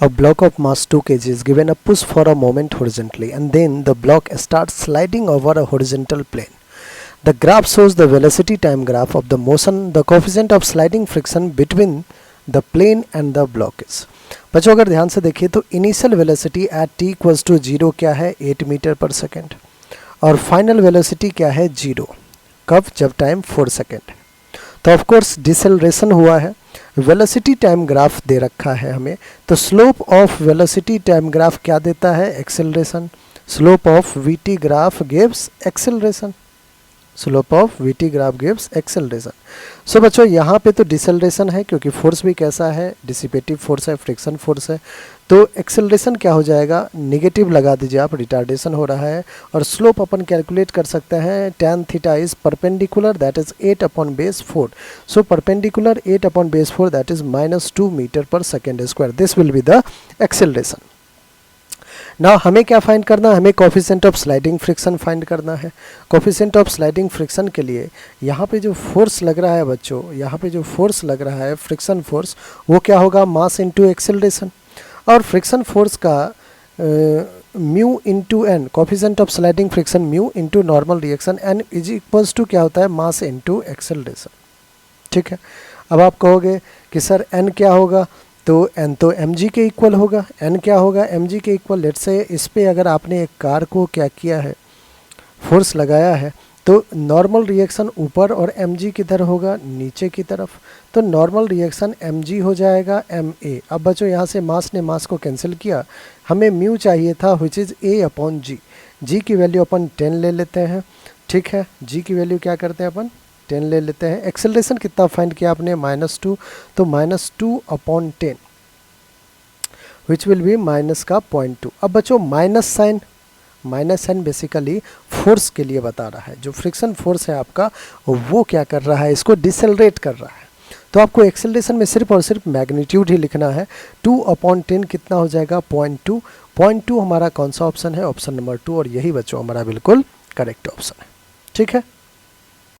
A block of mass 2 kg is given a push for a moment horizontally and then the block starts sliding over a horizontal plane. The graph shows the velocity time graph of the motion. The coefficient of sliding friction between the plane and the block is. बच्चों अगर ध्यान से देखिए तो initial velocity at t equals to 0 क्या है 8 metre per second और final velocity क्या है 0 कब जब टाइम 4 सेकेंड। तो ऑफ कोर्स डिसेलरेशन हुआ है। वेलोसिटी टाइम ग्राफ दे रखा है हमें, तो slope of velocity time graph क्या देता है acceleration. Slope of VT graph gives acceleration. Slope of VT graph gives acceleration. So बच्चों यहाँ पे तो डिसेलरेशन है क्योंकि फोर्स भी कैसा है डिसिपेटिव फोर्स है, फ्रिक्शन फोर्स है। तो एक्सेलरेशन क्या हो जाएगा नेगेटिव लगा दीजिए आप, रिटार्डेशन हो रहा है। और स्लोप अपन कैलकुलेट कर सकते हैं tan theta is perpendicular that is 8/4। So perpendicular 8/4 that is -2 metre per second square. This will be the acceleration. Now हमें क्या फाइंड करना है, हमें coefficient of sliding friction find करना है। कोफिशिएंट ऑफ स्लाइडिंग फ्रिक्शन के लिए यहाँ पे जो फोर्स लग रहा है बच्चों, यहाँ पे जो फोर्स लग रहा है फ्रिक्शन फोर्स, वो क्या होगा मास इनटू एक्सेलरेशन। और फ्रिक्शन फोर्स का mu into N, coefficient of sliding friction mu into normal reaction N is equals to क्या होता है मास इंटू एक्सेलरेशन। ठीक है, अब आप कहोगे कि सर एन क्या होगा, तो एन तो एम जी के इक्वल होगा। एन क्या होगा एम जी के इक्वल। लेट्स से इस पे अगर आपने एक कार को क्या किया है फोर्स लगाया है तो नॉर्मल रिएक्शन ऊपर और एम जी किधर होगा नीचे की तरफ। तो नॉर्मल रिएक्शन एम जी हो जाएगा एम ए। अब बच्चों यहाँ से मास ने मास को कैंसिल किया, हमें म्यू चाहिए था विच इज़ A/G। जी की वैल्यू अपन 10 ले लेते हैं। ठीक है, जी की वैल्यू क्या करते हैं अपन 10 ले लेते हैं। एक्सेलरेशन कितना फाइंड किया आपने -2, तो -2/10 विच विल बी माइनस का 0.2। अब बच्चों माइनस साइन बेसिकली फोर्स के लिए बता रहा है। जो फ्रिक्शन फोर्स है आपका वो क्या कर रहा है इसको डिसेलरेट कर रहा है। तो आपको एक्सेलरेशन में सिर्फ और सिर्फ मैग्नीट्यूड ही लिखना है। 2/10 कितना हो जाएगा 0.2। 0.2 हमारा कौन सा ऑप्शन है ऑप्शन नंबर 2, और यही बच्चों हमारा बिल्कुल करेक्ट ऑप्शन है। ठीक है।